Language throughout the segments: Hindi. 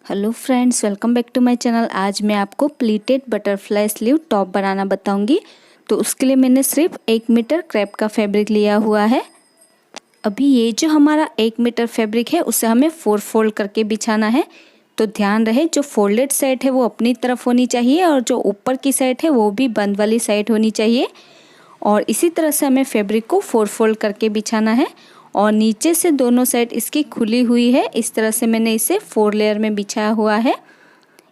Hello friends, welcome back to my channel. आज मैं आपको प्लीटेड बटरफ्लाई स्लीव टॉप बनाना बताऊंगी। तो उसके लिए मैंने सिर्फ 1 मीटर क्रेप का फैब्रिक लिया हुआ है। अभी ये जो हमारा 1 मीटर फैब्रिक है उसे हमें 4 फोल्ड करके बिछाना है। तो ध्यान रहे, जो फोल्डेड साइड है वो अपनी तरफ होनी चाहिए और जो ऊपर की साइड है वो भी बंद वाली साइड होनी चाहिए। और इसी तरह से हमें फैब्रिक को 4 फोल्ड करके बिछाना है। और नीचे से दोनों साइड इसकी खुली हुई है। इस तरह से मैंने इसे 4 लेयर में बिछाया हुआ है।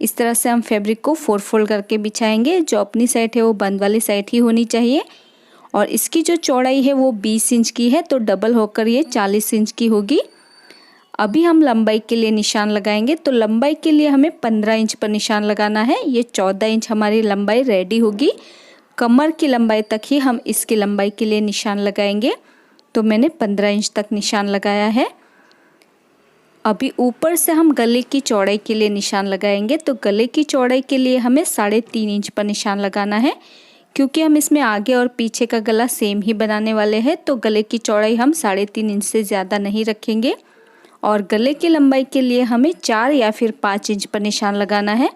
इस तरह से हम फैब्रिक को 4 फोल्ड करके बिछाएंगे। जो अपनी साइड है वो बंद वाली साइड ही होनी चाहिए। और इसकी जो चौड़ाई है वो 20 इंच की है, तो डबल होकर ये 40 इंच की होगी। अभी हम लंबाई के लिए निशान लगाएंगे। तो लंबाई के लिए हमें 15 इंच पर निशान लगाना है। ये 14 इंच हमारी लंबाई रेडी होगी। कमर की लंबाई तक ही हम इसकी लंबाई के लिए निशान लगाएंगे। तो मैंने 15 इंच तक निशान लगाया है। अभी ऊपर से हम गले की चौड़ाई के लिए निशान लगाएंगे। तो गले की चौड़ाई के लिए हमें 3.5 इंच पर निशान लगाना है, क्योंकि हम इसमें आगे और पीछे का गला सेम ही बनाने वाले हैं। तो गले की चौड़ाई हम 3.5 इंच से ज़्यादा नहीं रखेंगे। और गले की लंबाई के लिए हमें 4 या फिर 5 इंच पर निशान लगाना है।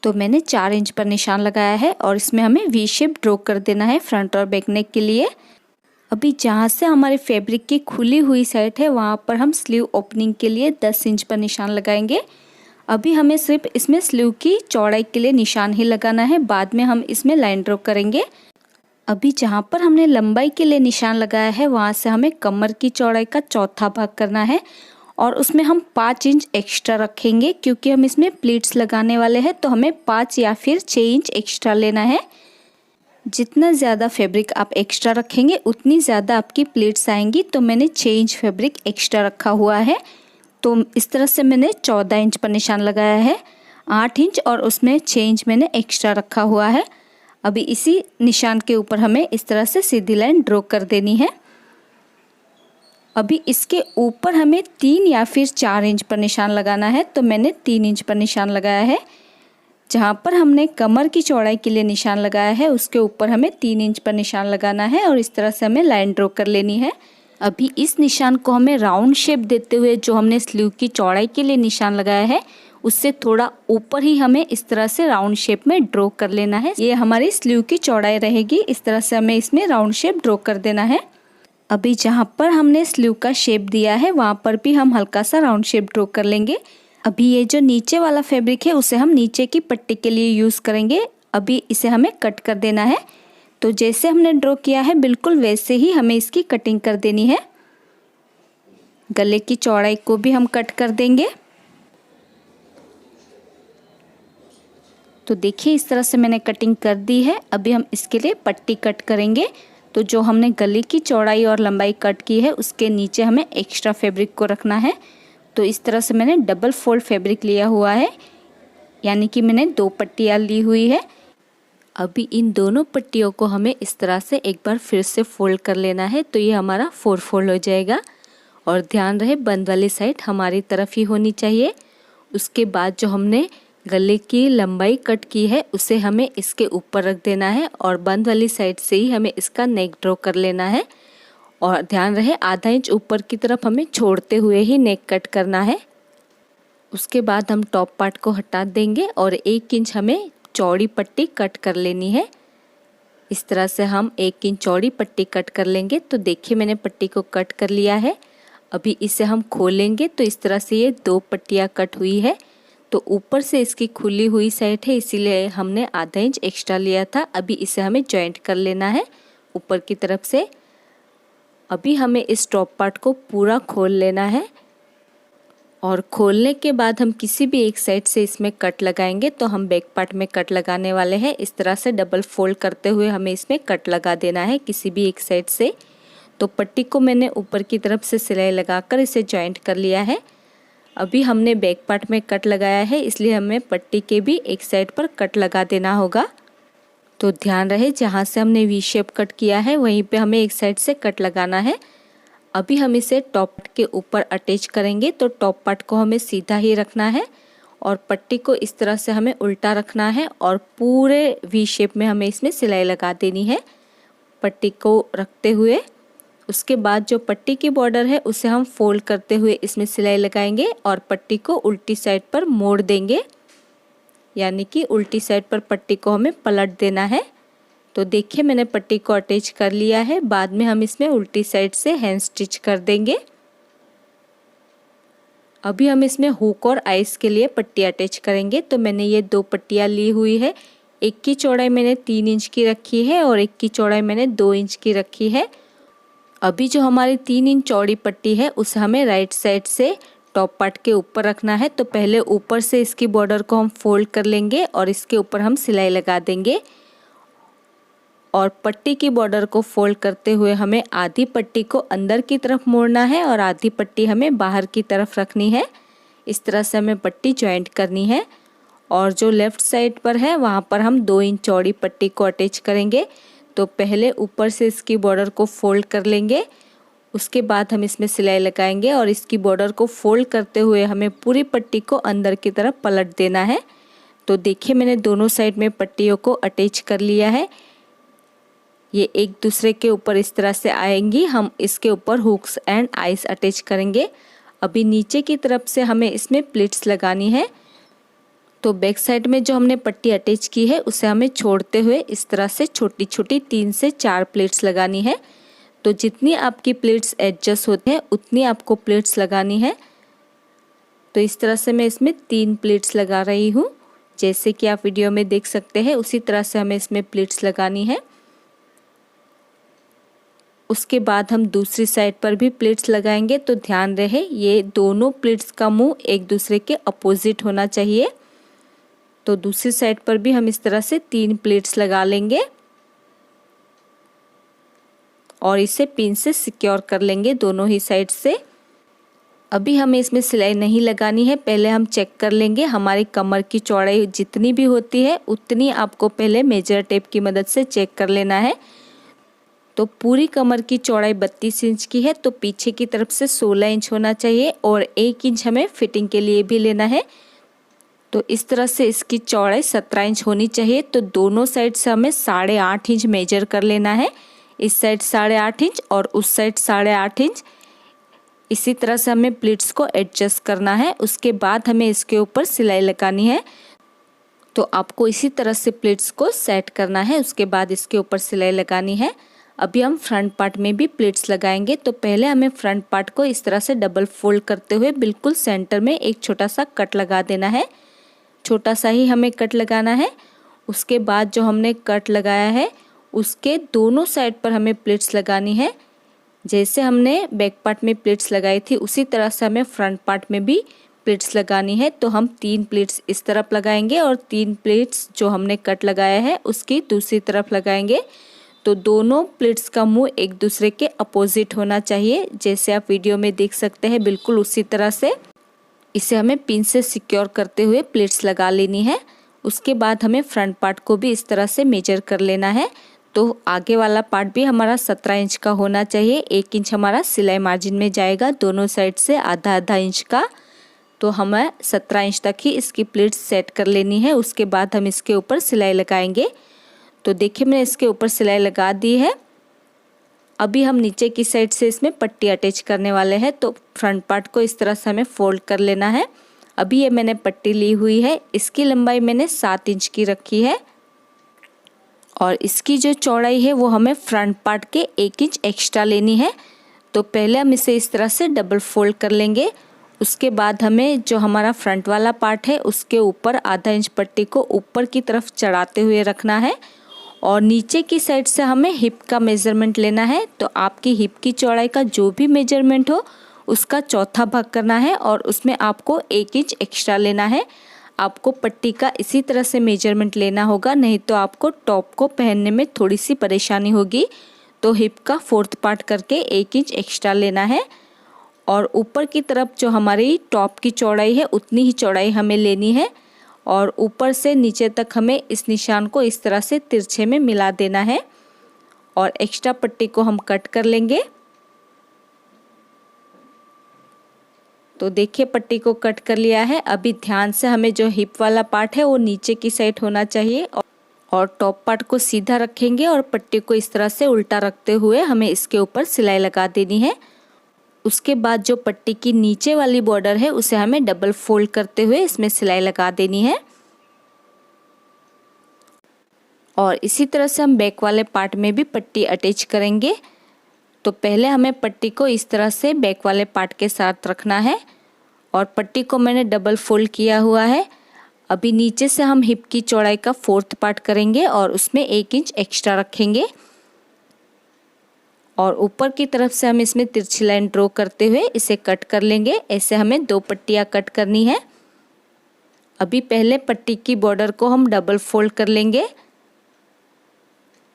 तो मैंने 4 इंच पर निशान लगाया है और इसमें हमें वी शेप ड्रॉ कर देना है फ्रंट और बैक नेक के लिए। अभी जहाँ से हमारे फैब्रिक की खुली हुई साइड है वहाँ पर हम स्लीव ओपनिंग के लिए 10 इंच पर निशान लगाएंगे। अभी हमें सिर्फ इसमें स्लीव की चौड़ाई के लिए निशान ही लगाना है, बाद में हम इसमें लाइन ड्रॉ करेंगे। अभी जहाँ पर हमने लंबाई के लिए निशान लगाया है वहाँ से हमें कमर की चौड़ाई का चौथा भाग करना है और उसमें हम 5 इंच एक्स्ट्रा रखेंगे, क्योंकि हम इसमें प्लीट्स लगाने वाले हैं। तो हमें 5 या फिर 6 इंच एक्स्ट्रा लेना है। जितना ज़्यादा फैब्रिक आप एक्स्ट्रा रखेंगे उतनी ज़्यादा आपकी प्लीट्स आएंगी। तो मैंने 6 इंच फैब्रिक एक्स्ट्रा रखा हुआ है। तो इस तरह से मैंने 14 इंच पर निशान लगाया है, 8 इंच और उसमें 6 इंच मैंने एक्स्ट्रा रखा हुआ है। अभी इसी निशान के ऊपर हमें इस तरह से सीधी लाइन ड्रॉ कर देनी है। अभी इसके ऊपर हमें 3 या फिर 4 इंच पर निशान लगाना है। तो मैंने 3 इंच पर निशान लगाया है। जहाँ पर हमने कमर की चौड़ाई के लिए निशान लगाया है उसके ऊपर हमें 3 इंच पर निशान लगाना है और इस तरह से हमें लाइन ड्रॉ कर लेनी है। अभी इस निशान को हमें राउंड शेप देते हुए जो हमने स्लीव की चौड़ाई के लिए निशान लगाया है उससे थोड़ा ऊपर ही हमें इस तरह से राउंड शेप में ड्रॉ कर लेना है। ये हमारी स्लीव की चौड़ाई रहेगी। इस तरह से हमें इसमें राउंड शेप ड्रॉ कर देना है। अभी जहाँ पर हमने स्लीव का शेप दिया है वहाँ पर भी हम हल्का सा राउंड शेप ड्रॉ कर लेंगे। अभी ये जो नीचे वाला फैब्रिक है उसे हम नीचे की पट्टी के लिए यूज़ करेंगे। अभी इसे हमें कट कर देना है। तो जैसे हमने ड्रॉ किया है बिल्कुल वैसे ही हमें इसकी कटिंग कर देनी है। गले की चौड़ाई को भी हम कट कर देंगे। तो देखिए इस तरह से मैंने कटिंग कर दी है। अभी हम इसके लिए पट्टी कट करेंगे। तो जो हमने गले की चौड़ाई और लंबाई कट की है उसके नीचे हमें एक्स्ट्रा फैब्रिक को रखना है। तो इस तरह से मैंने डबल फोल्ड फैब्रिक लिया हुआ है, यानी कि मैंने 2 पट्टियाँ ली हुई है। अभी इन दोनों पट्टियों को हमें इस तरह से एक बार फिर से फोल्ड कर लेना है। तो ये हमारा 4 फोल्ड हो जाएगा। और ध्यान रहे बंद वाली साइड हमारी तरफ ही होनी चाहिए। उसके बाद जो हमने गले की लंबाई कट की है उसे हमें इसके ऊपर रख देना है और बंद वाली साइड से ही हमें इसका नेक ड्रॉ कर लेना है। और ध्यान रहे आधा इंच ऊपर की तरफ हमें छोड़ते हुए ही नेक कट करना है। उसके बाद हम टॉप पार्ट को हटा देंगे और 1 इंच हमें चौड़ी पट्टी कट कर लेनी है। इस तरह से हम 1 इंच चौड़ी पट्टी कट कर लेंगे। तो देखिए मैंने पट्टी को कट कर लिया है। अभी इसे हम खोलेंगे तो इस तरह से ये 2 पट्टियाँ कट हुई है। तो ऊपर से इसकी खुली हुई साइड है, इसीलिए हमने आधा इंच एक्स्ट्रा लिया था। अभी इसे हमें जॉइंट कर लेना है ऊपर की तरफ से। अभी हमें इस टॉप पार्ट को पूरा खोल लेना है और खोलने के बाद हम किसी भी एक साइड से इसमें कट लगाएंगे। तो हम बैक पार्ट में कट लगाने वाले हैं। इस तरह से डबल फोल्ड करते हुए हमें इसमें कट लगा देना है किसी भी एक साइड से। तो पट्टी को मैंने ऊपर की तरफ से सिलाई लगाकर इसे जॉइंट कर लिया है। अभी हमने बैक पार्ट में कट लगाया है, इसलिए हमें पट्टी के भी एक साइड पर कट लगा देना होगा। तो ध्यान रहे जहाँ से हमने वी शेप कट किया है वहीं पे हमें एक साइड से कट लगाना है। अभी हम इसे टॉप के ऊपर अटैच करेंगे। तो टॉप पार्ट को हमें सीधा ही रखना है और पट्टी को इस तरह से हमें उल्टा रखना है और पूरे वी शेप में हमें इसमें सिलाई लगा देनी है पट्टी को रखते हुए। उसके बाद जो पट्टी की बॉर्डर है उसे हम फोल्ड करते हुए इसमें सिलाई लगाएंगे और पट्टी को उल्टी साइड पर मोड़ देंगे, यानी कि उल्टी साइड पर पट्टी को हमें पलट देना है। तो देखिए मैंने पट्टी को अटैच कर लिया है। बाद में हम इसमें उल्टी साइड से हैंड स्टिच कर देंगे। अभी हम इसमें हुक और आइस के लिए पट्टी अटैच करेंगे। तो मैंने ये 2 पट्टियाँ ली हुई है। एक की चौड़ाई मैंने 3 इंच की रखी है और एक की चौड़ाई मैंने 2 इंच की रखी है। अभी जो हमारी 3 इंच चौड़ी पट्टी है उसे हमें राइट साइड से टॉप पार्ट के ऊपर रखना है। तो पहले ऊपर से इसकी बॉर्डर को हम फोल्ड कर लेंगे और इसके ऊपर हम सिलाई लगा देंगे। और पट्टी की बॉर्डर को फोल्ड करते हुए हमें आधी पट्टी को अंदर की तरफ मोड़ना है और आधी पट्टी हमें बाहर की तरफ रखनी है। इस तरह से हमें पट्टी जॉइंट करनी है। और जो लेफ़्ट साइड पर है वहाँ पर हम 2 इंच चौड़ी पट्टी को अटैच करेंगे। तो पहले ऊपर से इसकी बॉर्डर को फोल्ड कर लेंगे, उसके बाद हम इसमें सिलाई लगाएंगे और इसकी बॉर्डर को फोल्ड करते हुए हमें पूरी पट्टी को अंदर की तरफ पलट देना है। तो देखिए मैंने दोनों साइड में पट्टियों को अटैच कर लिया है। ये एक दूसरे के ऊपर इस तरह से आएंगी। हम इसके ऊपर हुक्स एंड आइस अटैच करेंगे। अभी नीचे की तरफ से हमें इसमें प्लीट्स लगानी है। तो बैक साइड में जो हमने पट्टी अटैच की है उसे हमें छोड़ते हुए इस तरह से छोटी छोटी 3 से 4 प्लीट्स लगानी है। तो जितनी आपकी प्लीट्स एडजस्ट होते हैं उतनी आपको प्लीट्स लगानी है। तो इस तरह से मैं इसमें 3 प्लीट्स लगा रही हूँ। जैसे कि आप वीडियो में देख सकते हैं उसी तरह से हमें इसमें प्लीट्स लगानी है। उसके बाद हम दूसरी साइड पर भी प्लीट्स लगाएंगे। तो ध्यान रहे ये दोनों प्लीट्स का मुंह एक दूसरे के अपोजिट होना चाहिए। तो दूसरी साइड पर भी हम इस तरह से 3 प्लीट्स लगा लेंगे और इसे पिन से सिक्योर कर लेंगे दोनों ही साइड से। अभी हमें इसमें सिलाई नहीं लगानी है। पहले हम चेक कर लेंगे हमारी कमर की चौड़ाई जितनी भी होती है उतनी आपको पहले मेजर टेप की मदद से चेक कर लेना है। तो पूरी कमर की चौड़ाई 32 इंच की है, तो पीछे की तरफ से 16 इंच होना चाहिए और 1 इंच हमें फिटिंग के लिए भी लेना है। तो इस तरह से इसकी चौड़ाई 17 इंच होनी चाहिए। तो दोनों साइड से हमें 8.5 इंच मेजर कर लेना है। इस साइड 8.5 इंच और उस साइड 8.5 इंच। इसी तरह से हमें प्लीट्स को एडजस्ट करना है। उसके बाद हमें इसके ऊपर सिलाई लगानी है। तो आपको इसी तरह से प्लीट्स को सेट करना है, उसके बाद इसके ऊपर सिलाई लगानी है। अभी हम फ्रंट पार्ट में भी प्लीट्स लगाएंगे। तो पहले हमें फ्रंट पार्ट को इस तरह से डबल फोल्ड करते हुए बिल्कुल सेंटर में एक छोटा सा कट लगा देना है। छोटा सा ही हमें कट लगाना है। उसके बाद जो हमने कट लगाया है उसके दोनों साइड पर हमें प्लीट्स लगानी है। जैसे हमने बैक पार्ट में प्लीट्स लगाई थी उसी तरह से हमें फ्रंट पार्ट में भी प्लीट्स लगानी है। तो हम 3 प्लीट्स इस तरफ लगाएंगे और 3 प्लीट्स जो हमने कट लगाया है उसकी दूसरी तरफ लगाएंगे। तो दोनों प्लीट्स का मुंह एक दूसरे के अपोजिट होना चाहिए। जैसे आप वीडियो में देख सकते हैं बिल्कुल उसी तरह से इसे हमें पिन से सिक्योर करते हुए प्लीट्स लगा लेनी है। उसके बाद हमें फ्रंट पार्ट को भी इस तरह से मेजर कर लेना है। तो आगे वाला पार्ट भी हमारा 17 इंच का होना चाहिए। 1 इंच हमारा सिलाई मार्जिन में जाएगा, दोनों साइड से आधा आधा इंच का। तो हमें 17 इंच तक ही इसकी प्लीट्स सेट कर लेनी है। उसके बाद हम इसके ऊपर सिलाई लगाएंगे। तो देखिए मैंने इसके ऊपर सिलाई लगा दी है। अभी हम नीचे की साइड से इसमें पट्टी अटैच करने वाले हैं। तो फ्रंट पार्ट को इस तरह से हमें फोल्ड कर लेना है। अभी ये मैंने पट्टी ली हुई है, इसकी लंबाई मैंने 7 इंच की रखी है और इसकी जो चौड़ाई है वो हमें फ्रंट पार्ट के 1 इंच एक्स्ट्रा लेनी है। तो पहले हम इसे इस तरह से डबल फोल्ड कर लेंगे। उसके बाद हमें जो हमारा फ्रंट वाला पार्ट है उसके ऊपर आधा इंच पट्टी को ऊपर की तरफ चढ़ाते हुए रखना है और नीचे की साइड से हमें हिप का मेज़रमेंट लेना है। तो आपकी हिप की चौड़ाई का जो भी मेजरमेंट हो उसका चौथा भाग करना है और उसमें आपको 1 इंच एक्स्ट्रा लेना है। आपको पट्टी का इसी तरह से मेजरमेंट लेना होगा, नहीं तो आपको टॉप को पहनने में थोड़ी सी परेशानी होगी। तो हिप का 4th पार्ट करके 1 इंच एक्स्ट्रा लेना है और ऊपर की तरफ जो हमारी टॉप की चौड़ाई है उतनी ही चौड़ाई हमें लेनी है और ऊपर से नीचे तक हमें इस निशान को इस तरह से तिरछे में मिला देना है और एक्स्ट्रा पट्टी को हम कट कर लेंगे। तो देखिए पट्टी को कट कर लिया है। अभी ध्यान से हमें जो हिप वाला पार्ट है वो नीचे की साइड होना चाहिए और टॉप पार्ट को सीधा रखेंगे और पट्टी को इस तरह से उल्टा रखते हुए हमें इसके ऊपर सिलाई लगा देनी है। उसके बाद जो पट्टी की नीचे वाली बॉर्डर है उसे हमें डबल फोल्ड करते हुए इसमें सिलाई लगा देनी है। और इसी तरह से हम बैक वाले पार्ट में भी पट्टी अटैच करेंगे। तो पहले हमें पट्टी को इस तरह से बैक वाले पार्ट के साथ रखना है और पट्टी को मैंने डबल फोल्ड किया हुआ है। अभी नीचे से हम हिप की चौड़ाई का 4th पार्ट करेंगे और उसमें 1 इंच एक्स्ट्रा रखेंगे और ऊपर की तरफ से हम इसमें तिरछी लाइन ड्रॉ करते हुए इसे कट कर लेंगे। ऐसे हमें 2 पट्टियाँ कट करनी है। अभी पहले पट्टी की बॉर्डर को हम डबल फोल्ड कर लेंगे,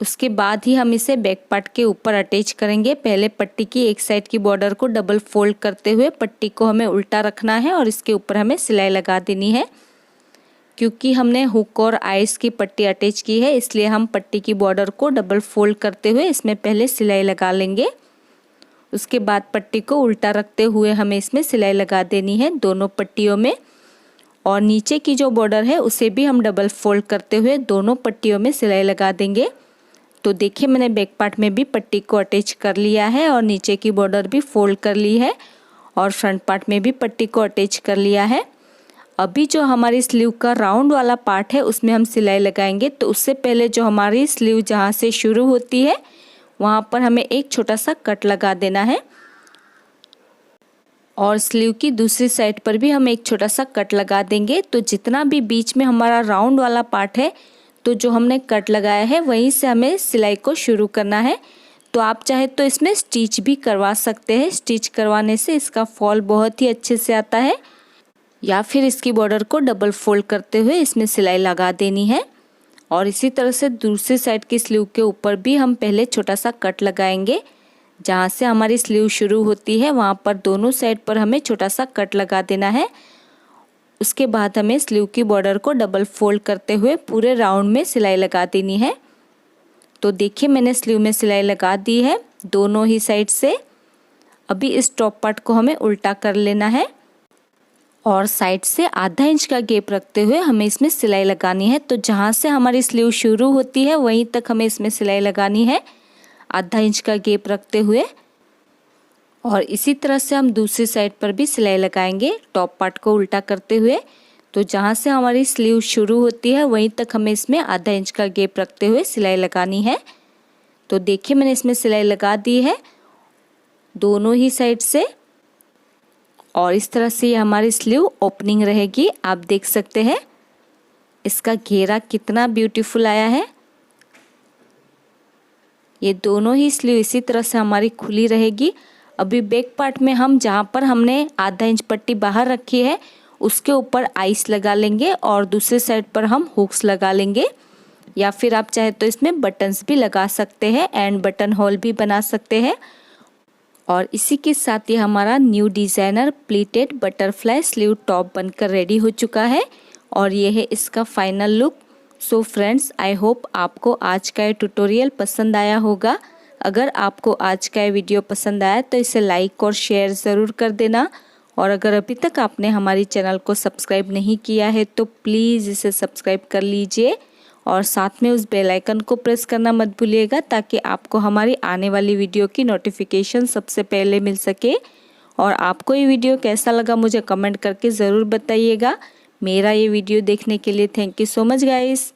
उसके बाद ही हम इसे बैक पार्ट के ऊपर अटैच करेंगे। पहले पट्टी की एक साइड की बॉर्डर को डबल फोल्ड करते हुए पट्टी को हमें उल्टा रखना है और इसके ऊपर हमें सिलाई लगा देनी है। क्योंकि हमने हुक और आइस की पट्टी अटैच की है इसलिए हम पट्टी की बॉर्डर को डबल फोल्ड करते हुए इसमें पहले सिलाई लगा लेंगे। उसके बाद पट्टी को उल्टा रखते हुए हमें इसमें सिलाई लगा देनी है दोनों पट्टियों में। और नीचे की जो बॉर्डर है उसे भी हम डबल फोल्ड करते हुए दोनों पट्टियों में सिलाई लगा देंगे। तो देखिए मैंने बैक पार्ट में भी पट्टी को अटैच कर लिया है और नीचे की बॉर्डर भी फोल्ड कर ली है और फ्रंट पार्ट में भी पट्टी को अटैच कर लिया है। अभी जो हमारी स्लीव का राउंड वाला पार्ट है उसमें हम सिलाई लगाएंगे। तो उससे पहले जो हमारी स्लीव जहाँ से शुरू होती है वहाँ पर हमें एक छोटा सा कट लगा देना है और स्लीव की दूसरी साइड पर भी हम एक छोटा सा कट लगा देंगे। तो जितना भी बीच में हमारा राउंड वाला पार्ट है तो जो हमने कट लगाया है वहीं से हमें सिलाई को शुरू करना है। तो आप चाहे तो इसमें स्टिच भी करवा सकते हैं, स्टिच करवाने से इसका फॉल बहुत ही अच्छे से आता है। या फिर इसकी बॉर्डर को डबल फोल्ड करते हुए इसमें सिलाई लगा देनी है। और इसी तरह से दूसरी साइड की स्लीव के ऊपर भी हम पहले छोटा सा कट लगाएंगे। जहाँ से हमारी स्लीव शुरू होती है वहाँ पर दोनों साइड पर हमें छोटा सा कट लगा देना है। उसके बाद हमें स्लीव की बॉर्डर को डबल फोल्ड करते हुए पूरे राउंड में सिलाई लगा देनी है। तो देखिए मैंने स्लीव में सिलाई लगा दी है दोनों ही साइड से। अभी इस टॉप पार्ट को हमें उल्टा कर लेना है और साइड से आधा इंच का गैप रखते हुए हमें इसमें सिलाई लगानी है। तो जहाँ से हमारी स्लीव शुरू होती है वहीं तक हमें इसमें सिलाई लगानी है आधा इंच का गैप रखते हुए। और इसी तरह से हम दूसरी साइड पर भी सिलाई लगाएंगे टॉप पार्ट को उल्टा करते हुए। तो जहाँ से हमारी स्लीव शुरू होती है वहीं तक हमें इसमें आधा इंच का गैप रखते हुए सिलाई लगानी है। तो देखिए मैंने इसमें सिलाई लगा दी है दोनों ही साइड से और इस तरह से ये हमारी स्लीव ओपनिंग रहेगी। आप देख सकते हैं इसका घेरा कितना ब्यूटीफुल आया है। ये दोनों ही स्लीव इसी तरह से हमारी खुली रहेगी। अभी बैक पार्ट में हम जहाँ पर हमने आधा इंच पट्टी बाहर रखी है उसके ऊपर आइस लगा लेंगे और दूसरे साइड पर हम हुक्स लगा लेंगे। या फिर आप चाहे तो इसमें बटन्स भी लगा सकते हैं एंड बटन होल भी बना सकते हैं। और इसी के साथ ही हमारा new designer pleated butterfly sleeve top बनकर रेडी हो चुका है और ये है इसका final look. So friends, I hope आपको आज का ये ट्यूटोरियल पसंद आया होगा। अगर आपको आज का ये वीडियो पसंद आया तो इसे लाइक और शेयर ज़रूर कर देना। और अगर अभी तक आपने हमारी चैनल को सब्सक्राइब नहीं किया है तो प्लीज़ इसे सब्सक्राइब कर लीजिए और साथ में उस बेल आइकन को प्रेस करना मत भूलिएगा ताकि आपको हमारी आने वाली वीडियो की नोटिफिकेशन सबसे पहले मिल सके। और आपको ये वीडियो कैसा लगा मुझे कमेंट करके ज़रूर बताइएगा। मेरा ये वीडियो देखने के लिए thank you so much guys.